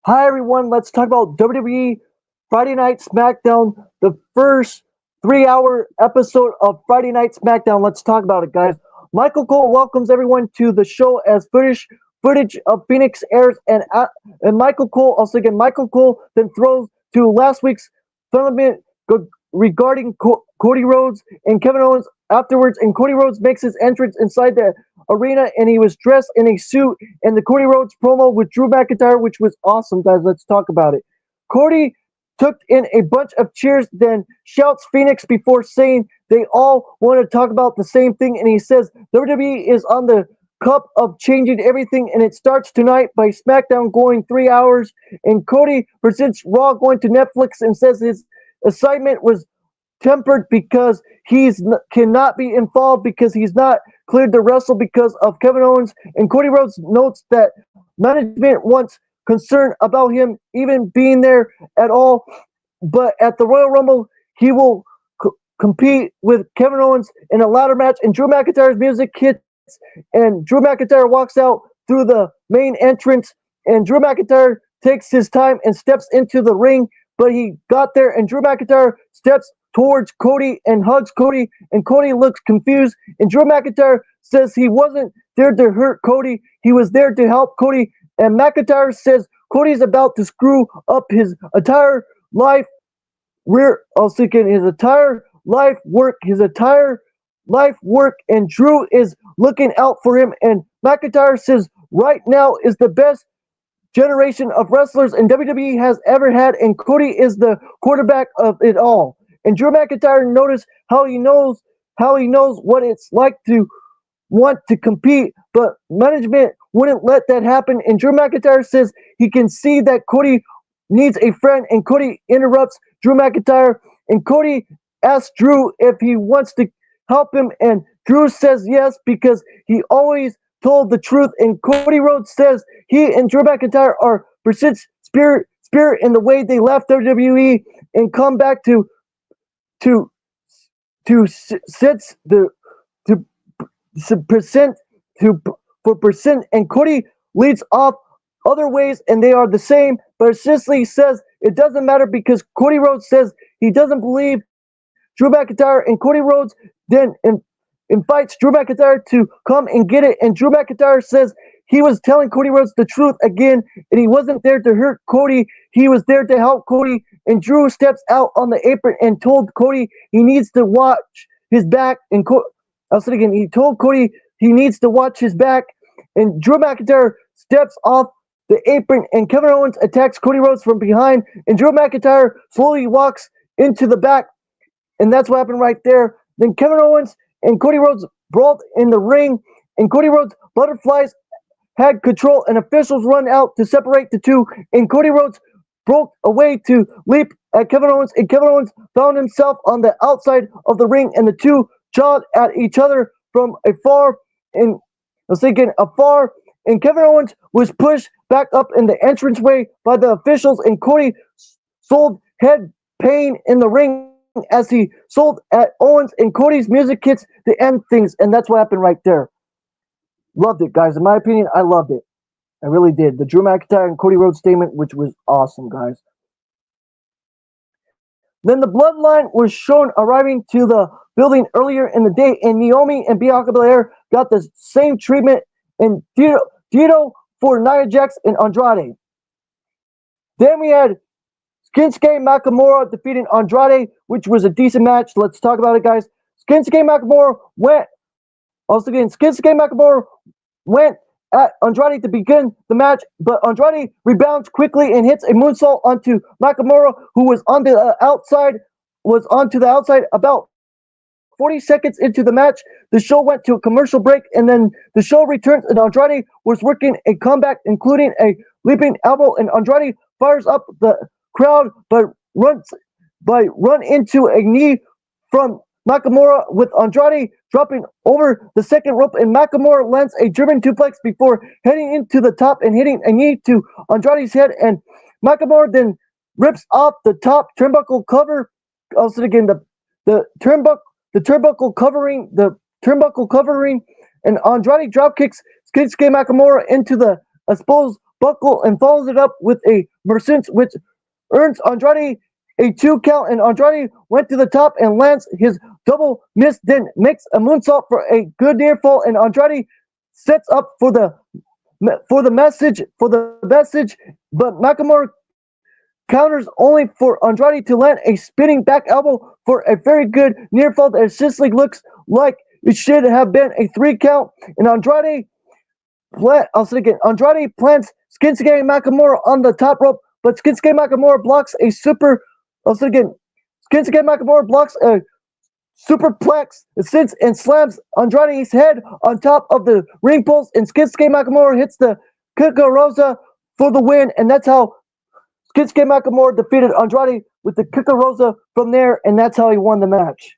Hi everyone, let's talk about WWE Friday Night SmackDown, the first 3 hour episode of Friday Night SmackDown. Let's talk about it, guys. Michael Cole welcomes everyone to the show as footage of Phoenix airs, and Michael Cole also again Michael Cole then throws to last week's tournament regarding Cody Rhodes and Kevin Owens afterwards, and Cody Rhodes makes his entrance inside the arena, and he was dressed in a suit, and the Cody Rhodes promo with Drew McIntyre, which was awesome, guys. Let's talk about it. Cody took in a bunch of cheers, then shouts Phoenix before saying they all want to talk about the same thing, and he says WWE is on the cup of changing everything, and it starts tonight by SmackDown going 3 hours, and Cody presents Raw going to Netflix and says his assignment was tempered because cannot be involved because he's not cleared to wrestle because of Kevin Owens, and Cody Rhodes notes that management wants concern about him even being there at all, but at the Royal Rumble he will compete with Kevin Owens in a ladder match, and Drew McIntyre's music hits and Drew McIntyre walks out through the main entrance, and Drew McIntyre takes his time and steps into the ring, but he got there and Drew McIntyre steps towards Cody and hugs Cody, and Cody looks confused, and Drew McIntyre says he wasn't there to hurt Cody, he was there to help Cody, and McIntyre says Cody's about to screw up his entire life. I was thinking his entire life work, and Drew is looking out for him, and McIntyre says right now is the best generation of wrestlers and WWE has ever had, and Cody is the quarterback of it all. And Drew McIntyre noticed how he knows what it's like to want to compete, but management wouldn't let that happen. And Drew McIntyre says he can see that Cody needs a friend, and Cody interrupts Drew McIntyre, and Cody asks Drew if he wants to help him, and Drew says yes because he always told the truth, and Cody Rhodes says he and Drew McIntyre are persist spirit in the way they left WWE and come back to sets the percent to for percent, and Cody leads off other ways and they are the same, but Sisley says it doesn't matter because Cody Rhodes says he doesn't believe Drew McIntyre, and Cody Rhodes then invites Drew McIntyre to come and get it, and Drew McIntyre says he was telling Cody Rhodes the truth again, and he wasn't there to hurt Cody, he was there to help Cody, and Drew steps out on the apron and told Cody he needs to watch his back, and he told Cody he needs to watch his back, and Drew McIntyre steps off the apron, and Kevin Owens attacks Cody Rhodes from behind, and Drew McIntyre slowly walks into the back, and that's what happened right there. Then Kevin Owens and Cody Rhodes brawled in the ring, and Cody Rhodes' butterflies had control, and officials run out to separate the two, and Cody Rhodes broke away to leap at Kevin Owens, and Kevin Owens found himself on the outside of the ring, and the two jawed at each other from afar, and and Kevin Owens was pushed back up in the entranceway by the officials, and Cody sold head pain in the ring as he sold at Owens, and Cody's music hits to end things, and that's what happened right there. Loved it, guys. In my opinion, I loved it. I really did. The Drew McIntyre and Cody Rhodes statement, which was awesome, guys. Then the Bloodline was shown arriving to the building earlier in the day, and Naomi and Bianca Belair got the same treatment, and Dito for Nia Jax and Andrade. Then we had Shinsuke Nakamura defeating Andrade, which was a decent match. Let's talk about it, guys. Shinsuke Nakamura went at Andrade to begin the match, but Andrade rebounds quickly and hits a moonsault onto Nakamura, who was onto the outside about 40 seconds into the match. The show went to a commercial break, and then the show returns, and Andrade was working a comeback, including a leaping elbow, and Andrade fires up the crowd, but run into a knee from Nakamura, with Andrade dropping over the second rope, and Nakamura lands a German suplex before heading into the top and hitting a knee to Andrade's head, and Nakamura then rips off the top turnbuckle cover. Also again, the turnbuckle covering, and Andrade dropkicks Shinsuke Nakamura into the buckle and follows it up with a Mercence, which earns Andrade a 2 count, and Andrade went to the top and lands his double miss, then makes a moonsault for a good near fall, and Andrade sets up for the message, but Nakamura counters only for Andrade to land a spinning back elbow for a very good near fall that essentially looks like it should have been a 3 count, and I'll say again, Andrade plants Shinsuke Nakamura on the top rope, but Shinsuke Nakamura blocks a super. I'll say again, Shinsuke Nakamura blocks a superplex sits and slams Andrade's head on top of the ring post, and Shinsuke Nakamura hits the Kikarosa for the win, and that's how Shinsuke Nakamura defeated Andrade with the Kikarosa from there, and that's how he won the match.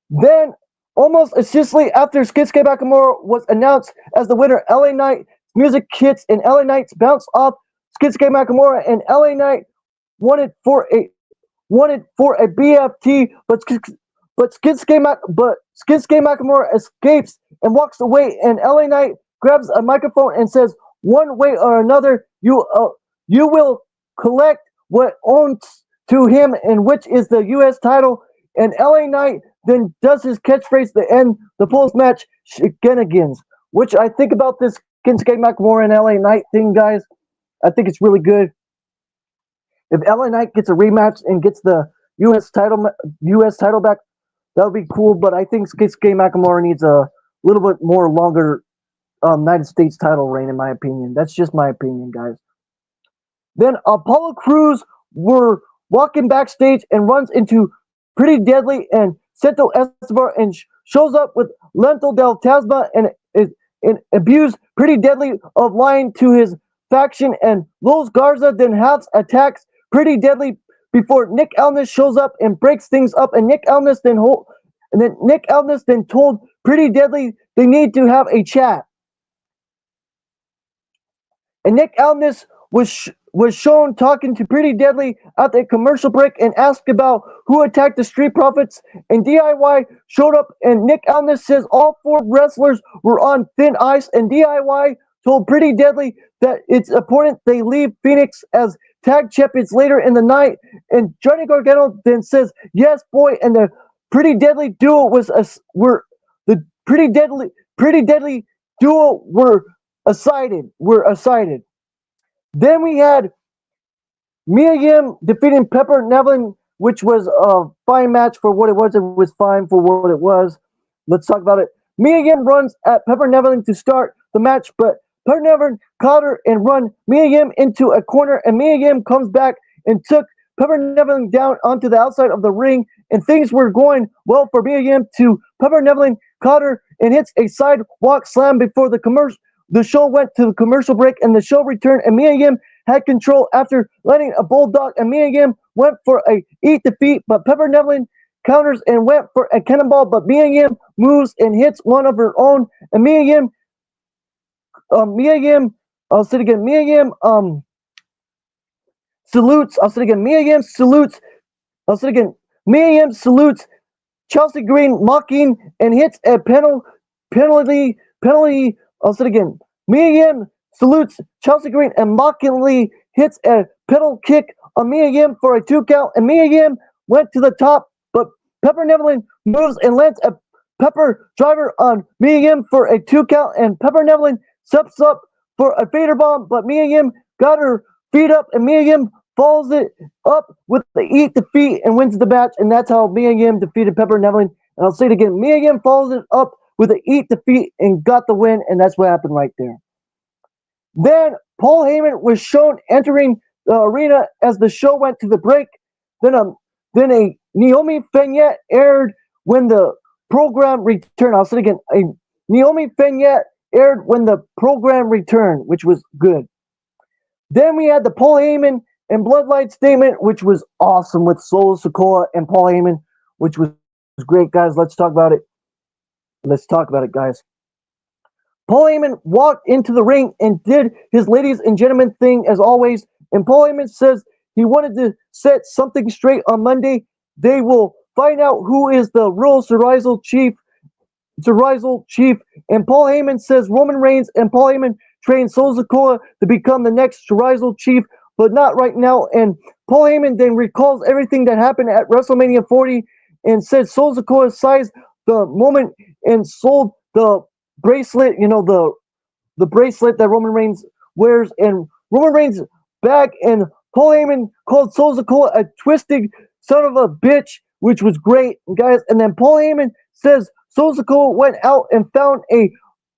Then, almost instantly after Shinsuke Nakamura was announced as the winner, LA Knight music hits and LA Knight's bounce off Shinsuke Nakamura, and LA Knight wanted for a BFT, but Shinsuke Nakamura escapes and walks away, and LA Knight grabs a microphone and says, "One way or another, you will collect what owns to him, and which is the U.S. title." And LA Knight then does his catchphrase to end the post-match shenanigans, which I think about this Shinsuke Nakamura and LA Knight thing, guys. I think it's really good. If LA Knight gets a rematch and gets the U.S. title back, that would be cool. But I think Shinsuke Nakamura needs a little bit more longer United States title reign, in my opinion. That's just my opinion, guys. Then Apollo Crews were walking backstage and runs into Pretty Deadly and Santo Escobar and shows up with Lento del Tasma and abused Pretty Deadly of lying to his faction, and Los Garza then attacks Pretty Deadly before Nick Aldis shows up and breaks things up, and Nick Aldis then told Pretty Deadly they need to have a chat. And Nick Aldis was shown talking to Pretty Deadly at the commercial break and asked about who attacked the Street Profits, and DIY showed up, and Nick Aldis says all 4 wrestlers were on thin ice, and DIY told Pretty Deadly that it's important they leave Phoenix as tag champions later in the night, and Johnny Gargano then says, "Yes, boy," and the Pretty Deadly duo were assided. Then we had Mia Yim defeating Pepper Nevlin, which was a fine match for what it was. It was fine for what it was. Let's talk about it. Mia Yim runs at Pepper Nevlin to start the match, but Pepper Nevlin caught her and run Mia Yim into a corner, and Mia Yim comes back and took Pepper Nevlin down onto the outside of the ring, and things were going well for Mia Yim to Pepper Nevlin caught her and hits a sidewalk slam before the show went to the commercial break, and the show returned, and Mia Yim had control after letting a bulldog, and Mia Yim went for a eat defeat, but Pepper Nevlin counters and went for a cannonball, but Mia Yim moves and hits one of her own, and Mia Yim salutes Chelsea Green, mocking and hits a penalty. I'll say it again. Mia Yim salutes Chelsea Green and mockingly hits a pedal kick on Mia Yim for a 2 count, and Mia Yim went to the top, but Pepper Nevlin moves and lands a pepper driver on Mia Yim for a 2 count, and Pepper Nevlin steps up for a fader bomb, but Mia Yim got her feet up, and Mia Yim follows it up with the eat defeat and wins the match, and that's how Mia Yim defeated Pepper Nevlin. And I'll say it again, Mia Yim follows it up with an eat defeat and got the win, and that's what happened right there. Then Paul Heyman was shown entering the arena as the show went to the break. Then a Naomi vignette aired when the program returned. I'll say it again, a Naomi vignette aired when the program returned, which was good. Then we had the Paul Heyman and Bloodline statement, which was awesome, with Solo Sikoa and Paul Heyman, which was great, guys. Let's talk about it. Guys. Paul Heyman walked into the ring and did his ladies and gentlemen thing as always. And Paul Heyman says he wanted to set something straight on Monday. They will find out who is the real Survival Chief. And Paul Heyman says Roman Reigns, and Paul Heyman trained Sol Sikoa to become the next Rizel chief, but not right now. And Paul Heyman then recalls everything that happened at WrestleMania 40 and said Sol Sikoa seized the moment and sold the bracelet, the bracelet that Roman Reigns wears, and Roman Reigns back, and Paul Heyman called Sol Sikoa a twisted son of a bitch, which was great, guys. And then Paul Heyman says Sol Sikoa went out and found a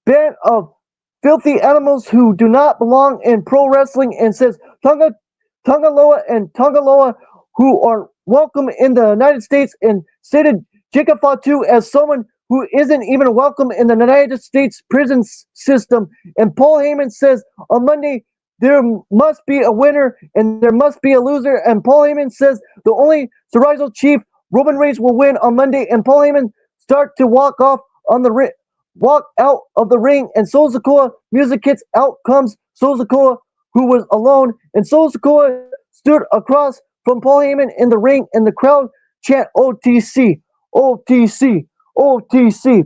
band of filthy animals who do not belong in pro wrestling, and says Tongaloa and Tongaloa, who are welcome in the United States, and stated Jacob Fatu as someone who isn't even welcome in the United States prison system. And Paul Heyman says on Monday there must be a winner and there must be a loser. And Paul Heyman says the only Rizel chief, Roman Reigns, will win on Monday. And Paul Heyman start to walk out of the ring, and Sol Sikoa music hits. Out comes Sol Sikoa, who was alone, and Sol Sikoa stood across from Paul Heyman in the ring, and the crowd chant OTC, OTC, OTC.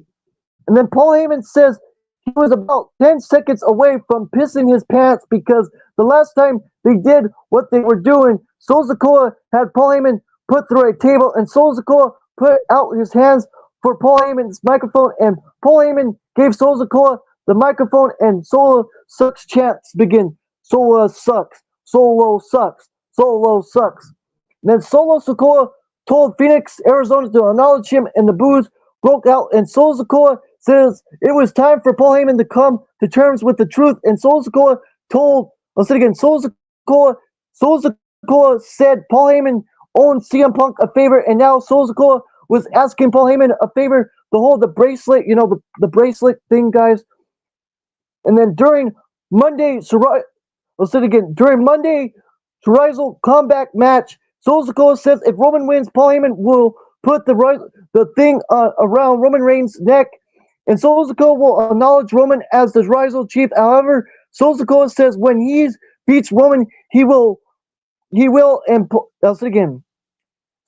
And then Paul Heyman says he was about 10 seconds away from pissing his pants, because the last time they did what they were doing, Sol Sikoa had Paul Heyman put through a table, and Sol Sikoa put out his hands for Paul Heyman's microphone, and Paul Heyman gave Sol Sikoa the microphone, and Solo Sucks chants begin. Solo sucks, Solo sucks, Solo sucks. And then Solo Sikoa told Phoenix, Arizona to acknowledge him, and the boos broke out, and Sol Sikoa says it was time for Paul Heyman to come to terms with the truth, and Sol Sikoa told, I'll say it again, Sol Sikoa said Paul Heyman owed CM Punk a favor, and now Sol Sikoa was asking Paul Heyman a favor to hold the bracelet, the bracelet thing, guys. And then during Monday, I'll say it again, during Monday Rizel comeback match, Sol Sikoa says if Roman wins, Paul Heyman will put the thing around Roman Reigns' neck, and Sol Sikoa will acknowledge Roman as the Rizel chief. However, Sol Sikoa says when he beats Roman, he will, and I'll say it again.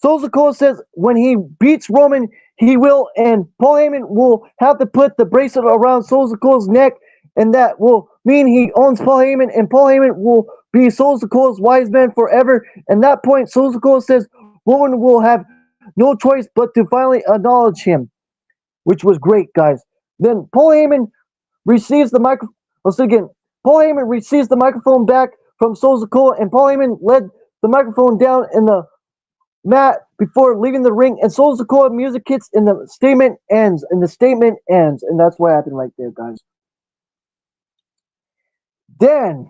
Sol Sikoa says when he beats Roman, he will, and Paul Heyman will have to put the bracelet around Sol Sikoa's neck, and that will mean he owns Paul Heyman, and Paul Heyman will be Sol Sikoa's wise man forever. And that point, Sol Sikoa says Roman will have no choice but to finally acknowledge him, which was great, guys. Then Paul Heyman receives the microphone. I'll say again. Paul Heyman receives the microphone back from Sol Sikoa, and Paul Heyman led the microphone down in the mat before leaving the ring, and Sol Sikoa music hits, and the statement ends, and that's what happened right there, guys. Then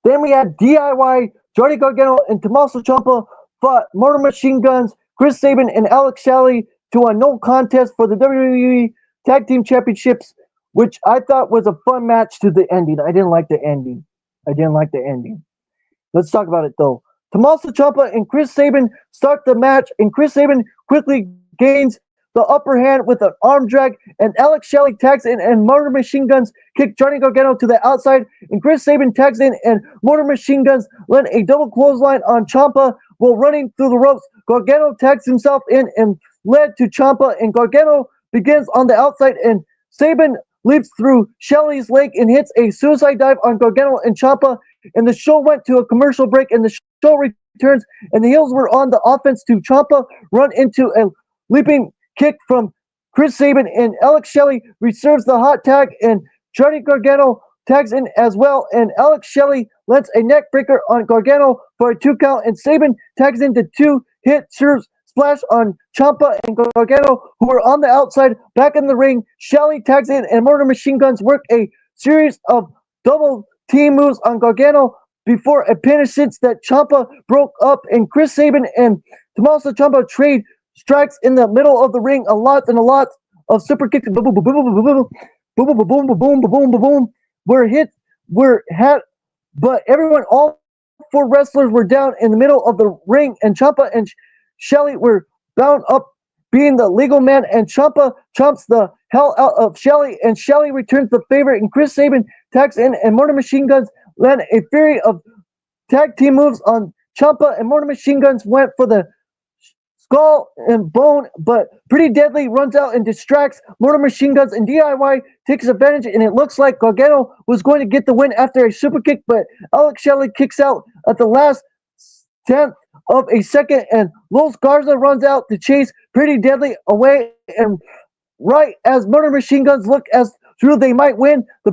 we had DIY, Johnny Gargano and Tommaso Ciampa fought Motor Machine Guns, Chris Sabin, and Alex Shelley to a no contest for the WWE Tag Team Championships, which I thought was a fun match to the ending. I didn't like the ending. Let's talk about it, though. Tommaso Ciampa and Chris Sabin start the match, and Chris Sabin quickly gains the upper hand with an arm drag, and Alex Shelley tags in, and Motor Machine Guns kick Johnny Gargano to the outside, and Chris Sabin tags in, and Motor Machine Guns land a double clothesline on Ciampa while running through the ropes. Gargano tags himself in and led to Ciampa, and Gargano begins on the outside, and Sabin leaps through Shelley's leg and hits a suicide dive on Gargano and Ciampa, and the show went to a commercial break, and the show returns, and the heels were on the offense to Ciampa run into a leaping kick from Chris Sabin, and Alex Shelley reserves the hot tag, and Johnny Gargano tags in as well, and Alex Shelley lands a neck breaker on Gargano for a 2 count, and Sabin tags into 2-hit serves splash on Ciampa and Gargano, who are on the outside. Back in the ring, Shelley tags in, and Motor Machine Guns work a series of double team moves on Gargano before a pin since that Ciampa broke up, and Chris Sabin and Tommaso Ciampa trade strikes in the middle of the ring, a lot of super kicks, boom, boom, boom, boom, boom, boom, boom, boom, boom, boom, boom, boom, boom, but everyone, all 4 wrestlers were down in the middle of the ring, and Ciampa and Shelley were bound up being the legal man, and Ciampa chomps the hell out of Shelley, and Shelley returns the favor, and Chris Sabin tags in, and Motor Machine Guns land a fury of tag team moves on Ciampa, and Motor Machine Guns went for the skull and bone, but Pretty Deadly runs out and distracts Motor Machine Guns, and DIY takes advantage, and it looks like Gargano was going to get the win after a super kick, but Alex Shelley kicks out at the last tenth of a second, and Los Garza runs out to chase Pretty Deadly away, and right as Motor Machine Guns look as through they might win, the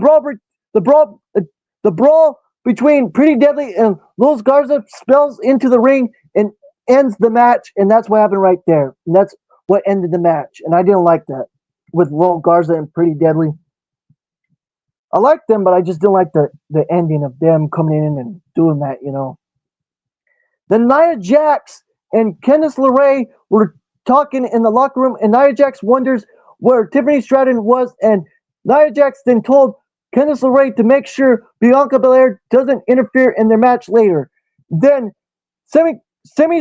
brawl between Pretty Deadly and Los Garza spills into the ring and ends the match, and that's what happened right there. And that's what ended the match, and I didn't like that with Los Garza and Pretty Deadly. I liked them, but I just didn't like the ending of them coming in and doing that, you know. Then Nia Jax and Candice LeRae were talking in the locker room, and Nia Jax wonders where Tiffany Stratton was, and Nia Jax then told Candice LeRae to make sure Bianca Belair doesn't interfere in their match later. Then Sami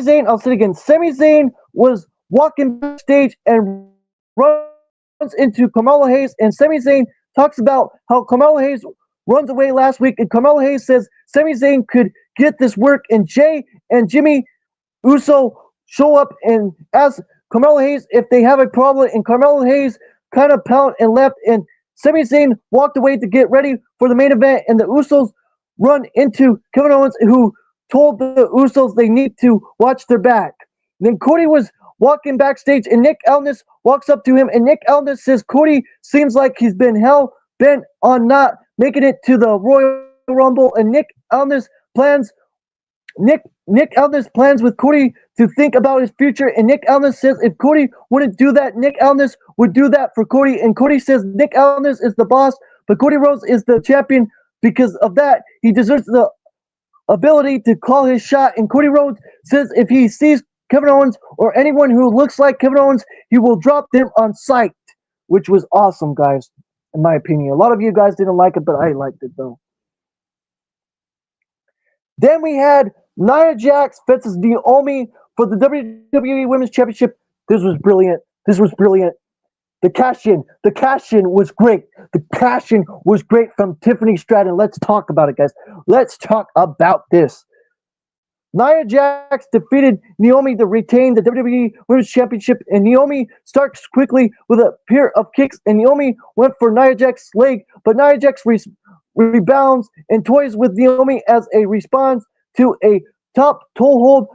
Zayn was walking backstage and runs into Carmelo Hayes, and Sami Zayn talks about how Carmelo Hayes runs away last week, and Carmelo Hayes says Sami Zayn could get this work, and Jay and Jimmy Uso show up and ask Carmelo Hayes if they have a problem, and Carmelo Hayes kind of pouted and left, and Sami Zayn walked away to get ready for the main event, and the Usos run into Kevin Owens, who told the Usos they need to watch their back. Then Cody was walking backstage, and Nick Aldis walks up to him, and Nick Aldis says Cody seems like he's been hell bent on not making it to the Royal Rumble, and Nick Aldis plans with Cody to think about his future, and Nick Aldis says if Cody wouldn't do that, Nick Aldis would do that for Cody, and Cody says Nick Aldis is the boss, but Cody Rhodes is the champion. Because of that, he deserves the ability to call his shot, and Cody Rhodes says if he sees Kevin Owens or anyone who looks like Kevin Owens, he will drop them on sight, which was awesome, guys, in my opinion. A lot of you guys didn't like it, but I liked it, though. Then we had Nia Jax versus Naomi for the WWE Women's Championship. This was brilliant. The cash-in was great. The cash-in was great from Tiffany Stratton. Let's talk about it, guys. Let's talk about this. Nia Jax defeated Naomi to retain the WWE Women's Championship, and Naomi starts quickly with a pair of kicks, and Naomi went for Nia Jax's leg, but Nia Jax rebounds and toys with Naomi as a response to a top toe hold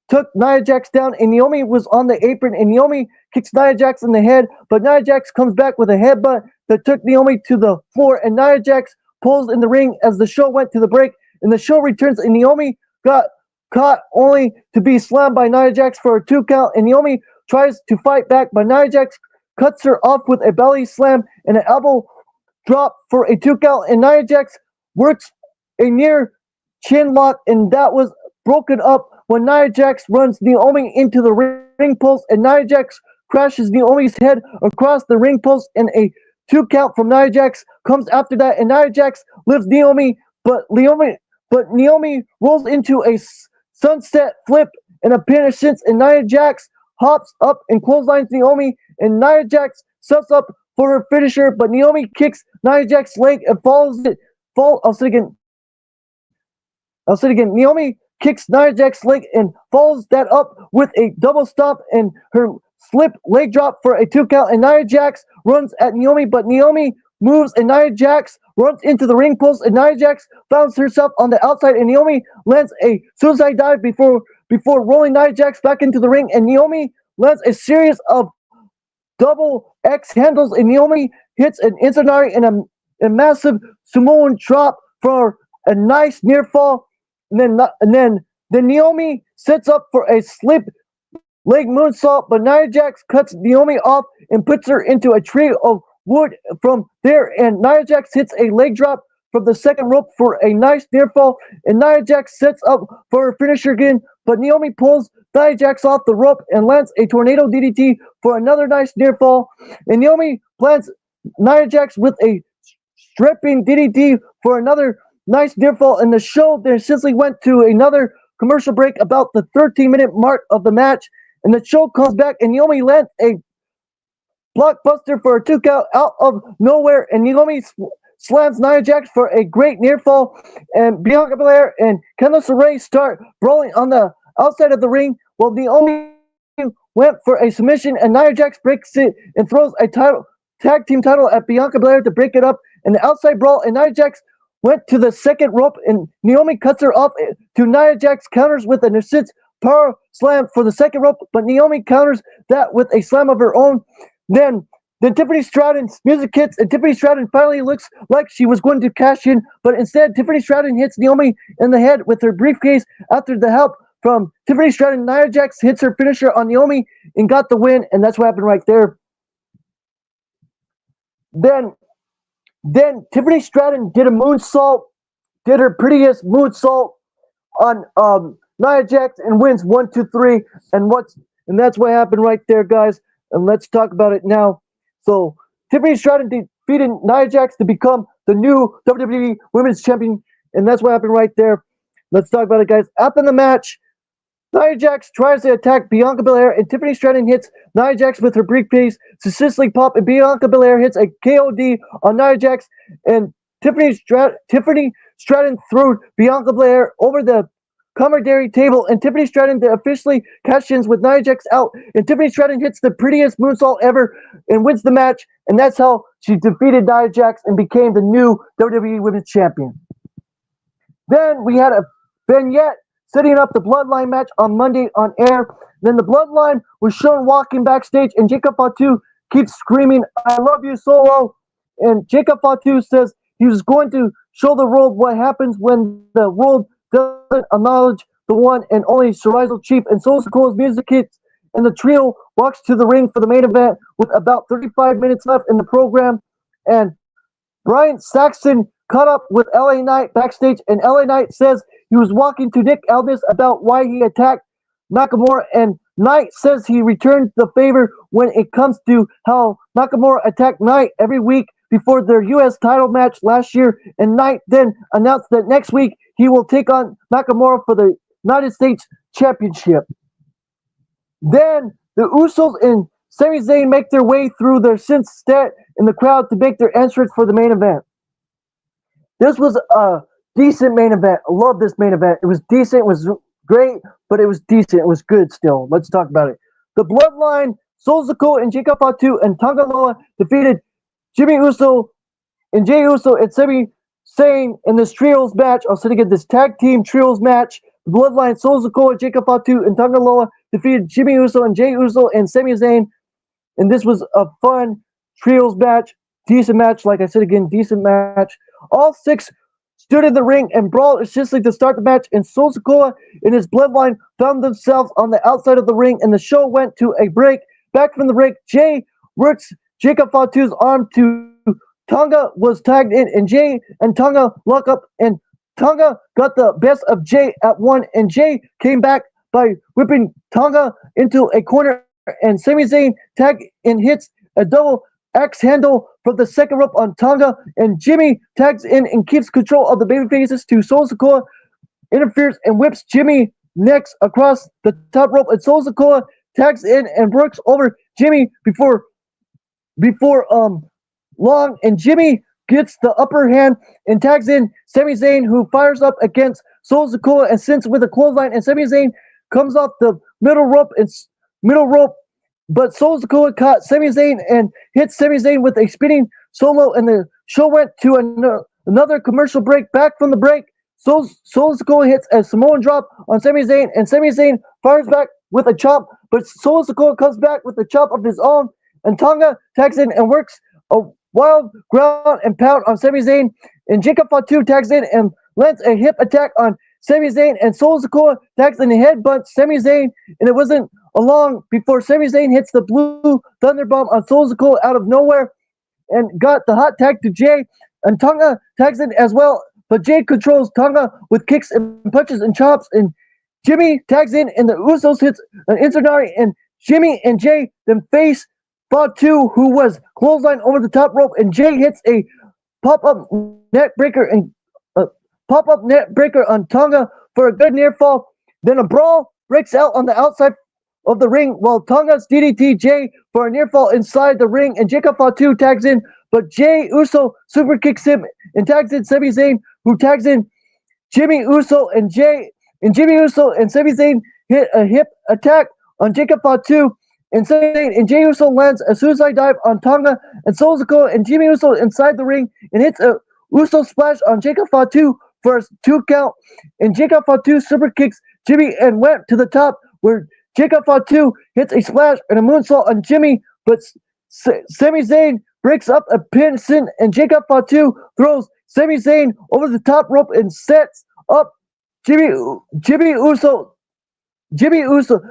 took Nia Jax down, and Naomi was on the apron, and Naomi kicks Nia Jax in the head, but Nia Jax comes back with a headbutt that took Naomi to the floor, and Nia Jax pulls in the ring as the show went to the break, and the show returns, and Naomi got caught only to be slammed by Nia Jax for a 2 count, and Naomi tries to fight back, but Nia Jax cuts her off with a belly slam and an elbow drop for a 2 count, and Nia Jax works a near chin lock, and that was broken up when Nia Jax runs Naomi into the ring post, and Nia Jax crashes Naomi's head across the ring post, and a 2 count from Nia Jax comes after that, and Nia Jax lifts Naomi, but Naomi rolls into a sunset flip and a pin assist, and Nia Jax hops up and clotheslines Naomi, and Nia Jax sets up for her finisher, but Naomi kicks Nia Jax's leg and I'll say it again. Naomi kicks Nia Jax's leg and follows that up with a double stomp and her slip leg drop for a 2 count, and Nia Jax runs at Naomi, but Naomi moves, and Nia Jax runs into the ring post, and Nia Jax finds herself on the outside, and Naomi lands a suicide dive before rolling Nia Jax back into the ring, and Naomi lands a series of double X handles, and Naomi hits an Incendiary and a massive Samoan drop for a nice near fall, and then Naomi sets up for a slip leg moonsault, but Nia Jax cuts Naomi off and puts her into a tree of wood from there, and Nia Jax hits a leg drop from the second rope for a nice near fall, and Nia Jax sets up for her finisher again, but Naomi pulls Nia Jax off the rope and lands a tornado DDT for another nice near fall, and Naomi plants Nia Jax with a stripping DDT for another nice near fall, and the show then simply went to another commercial break about the 13-minute mark of the match, and the show comes back, and Naomi lands a blockbuster for a 2 count out of nowhere, and Naomi slams Nia Jax for a great near fall, and Bianca Belair and Candice LeRae start brawling on the outside of the ring, while Naomi went for a submission, and Nia Jax breaks it and throws a tag team title at Bianca Belair to break it up. And the outside brawl, and Nia Jax went to the second rope, and Naomi cuts her off to Nia Jax counters with an assist power slam for the second rope, but Naomi counters that with a slam of her own. Then Tiffany Stratton's music hits, and Tiffany Stratton finally looks like she was going to cash in, but instead Tiffany Stratton hits Naomi in the head with her briefcase. After the help from Tiffany Stratton, Nia Jax hits her finisher on Naomi and got the win, and that's what happened right there. Then Tiffany Stratton did a moonsault, did her prettiest moonsault on Nia Jax and wins 1, 2, 3, and that's what happened right there, guys. And let's talk about it now. So Tiffany Stratton defeated Nia Jax to become the new WWE Women's Champion, and that's what happened right there. Let's talk about it, guys. After the match, Nia Jax tries to attack Bianca Belair, and Tiffany Stratton hits Nia Jax with her briefcase to Sicily Pop, and Bianca Belair hits a KOD on Nia Jax, and Tiffany Stratton threw Bianca Belair over the commentary table, and Tiffany Stratton officially cash ins with Nia Jax out, and Tiffany Stratton hits the prettiest moonsault ever and wins the match, and that's how she defeated Nia Jax and became the new WWE Women's Champion. Then we had a vignette setting up the Bloodline match on Monday on air. Then the Bloodline was shown walking backstage, and Jacob Fatu keeps screaming, "I love you, Solo." And Jacob Fatu says he was going to show the world what happens when the world doesn't acknowledge the one and only Survival Chief. And Solo Sikoa's music hits, and the trio walks to the ring for the main event with about 35 minutes left in the program. And Brian Saxton caught up with LA Knight backstage, and LA Knight says he was walking to Nick Aldis about why he attacked Nakamura, and Knight says he returned the favor when it comes to how Nakamura attacked Knight every week before their U.S. title match last year, and Knight then announced that next week he will take on Nakamura for the United States Championship. Then the Usos and Sami Zayn make their way through their synth set in the crowd to make their entrance for the main event. This was a decent main event. I love this main event. It was decent. It was great, but it was decent. It was good still. Let's talk about it. The Bloodline, Solo Sikoa and Jacob Fatu and Tonga Loa defeated Jimmy Uso and Jey Uso and Sami Zayn in this trios match. I'll say again, this tag team trios match. The Bloodline, Solo Sikoa, Jacob Fatu, and Tonga Loa defeated Jimmy Uso and Jey Uso and Sami Zayn. And this was a fun trios match. Decent match. Like I said again, decent match. All six stood in the ring and brawled essentially to start the match, and Solo Sikoa and his Bloodline found themselves on the outside of the ring, and the show went to a break. Back from the break, Jay works Jacob Fatu's arm to Tonga was tagged in, and Jay and Tonga lock up, and Tonga got the best of Jay at one, and Jay came back by whipping Tonga into a corner, and Sami Zayn tag and hits a double axe handle from the second rope on Tonga, and Jimmy tags in and keeps control of the babyfaces to Solo Sikoa, interferes and whips Jimmy next across the top rope, and Solo Sikoa tags in and works over Jimmy before long, and Jimmy gets the upper hand and tags in Sami Zayn, who fires up against Solo Sikoa and sends with a clothesline, and Sami Zayn comes off the middle rope, but Solo Sikoa caught Sami Zayn and hit Sami Zayn with a spinning solo, and the show went to another commercial break. Back from the break, Solo Sikoa hits a Samoan drop on Sami Zayn, and Sami Zayn fires back with a chop, but Solo Sikoa comes back with a chop of his own, and Tonga tags in and works a wild ground and pound on Sami Zayn, and Jacob Fatu tags in and lands a hip attack on Sami Zayn, and Solo Sikoa tags in and headbutts Sami Zayn, and it wasn't long before Sami Zayn hits the blue thunderbomb on Solo Sikoa out of nowhere and got the hot tag to Jay, and Tonga tags in as well, but Jay controls Tonga with kicks and punches and chops, and Jimmy tags in, and the Usos hits an Incendiary, and Jimmy and Jay then face Fatu, who was clothesline over the top rope, and Jay hits a pop-up net breaker on Tonga for a good near fall. Then a brawl breaks out on the outside of the ring while Tonga's DDT Jay for a near fall inside the ring, and Jacob Fatu tags in, but Jay Uso super kicks him and tags in Sami Zayn, who tags in Jimmy Uso, and Jimmy Uso and Sami Zayn hit a hip attack on Jacob Fatu, and Jey Uso lands a suicide dive on Tonga and Solo Sikoa and Jimmy Uso inside the ring and hits a Uso splash on Jacob Fatu for a 2 count. And Jacob Fatu super kicks Jimmy and went to the top where Jacob Fatu hits a splash and a moonsault on Jimmy, but Sami Zayn breaks up a pin and Jacob Fatu throws Sami Zayn over the top rope and sets up Jimmy Uso. Jimmy Uso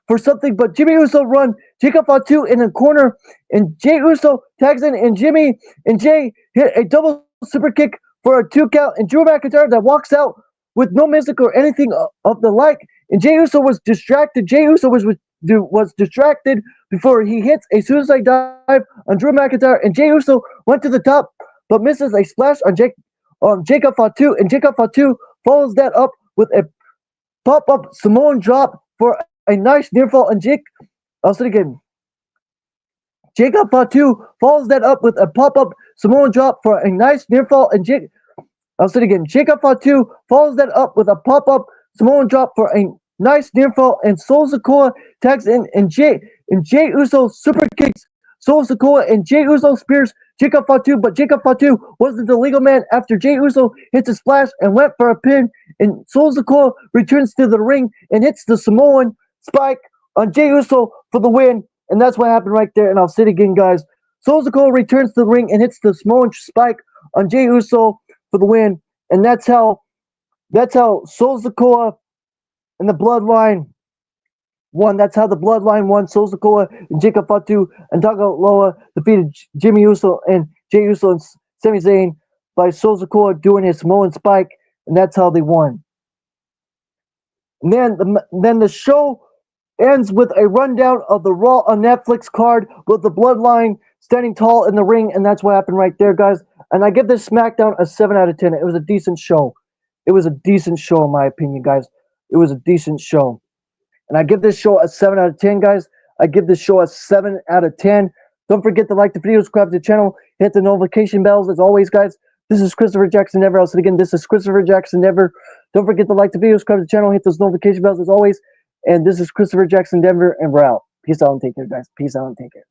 for something, but Jimmy Uso run Jacob Fatu in the corner, and Jey Uso tags in, and Jimmy and Jay hit a double super kick for a 2 count, and Drew McIntyre that walks out with no music or anything of the like, and Jey Uso was distracted. Jey Uso was distracted before he hits a suicide dive on Drew McIntyre, and Jey Uso went to the top, but misses a splash on Jacob Fatu, and Jacob Fatu follows that up with a pop-up Samoan drop for a nice near fall, and I'll say it again. Jacob Fatu follows that up with a pop-up Samoan drop for a nice near fall, and I'll say it again. Jacob Fatu follows that up with a pop-up Samoan drop for a nice near fall, and Solo Sikoa tags in, and Jey Uso super kicks Solo Sikoa, and Jey Uso spears Jacob Fatu, but Jacob Fatu wasn't the legal man after Jey Uso hits a splash and went for a pin, and Solo Sikoa returns to the ring and hits the Samoan spike on Jey Uso for the win, and that's what happened right there, and I'll say it again, guys. Solo Sikoa returns to the ring and hits the Samoan spike on Jey Uso for the win, and that's how Solo Sikoa and the Bloodline won. That's how the Bloodline won. Solo Sikoa and Jacob Fatu and Tonga Loa defeated Jimmy Uso and Jey Uso and Sami Zayn by Solo Sikoa doing his Samoan spike, and that's how they won. And then the show ends with a rundown of the Raw on Netflix card with the Bloodline standing tall in the ring, and that's what happened right there, guys. And I give this SmackDown a 7 out of 10. It was a decent show. It was a decent show, in my opinion, guys. It was a decent show. And I give this show a 7 out of 10, guys. I give this show a 7 out of 10. Don't forget to like the video, subscribe to the channel, hit the notification bells. As always, guys, this is Christopher Jackson Never. I'll say it again, this is Christopher Jackson Never. Don't forget to like the video, subscribe to the channel, hit those notification bells as always. And this is Christopher Jackson Denver, and we're out. Peace out and take care, guys. Peace out and take care.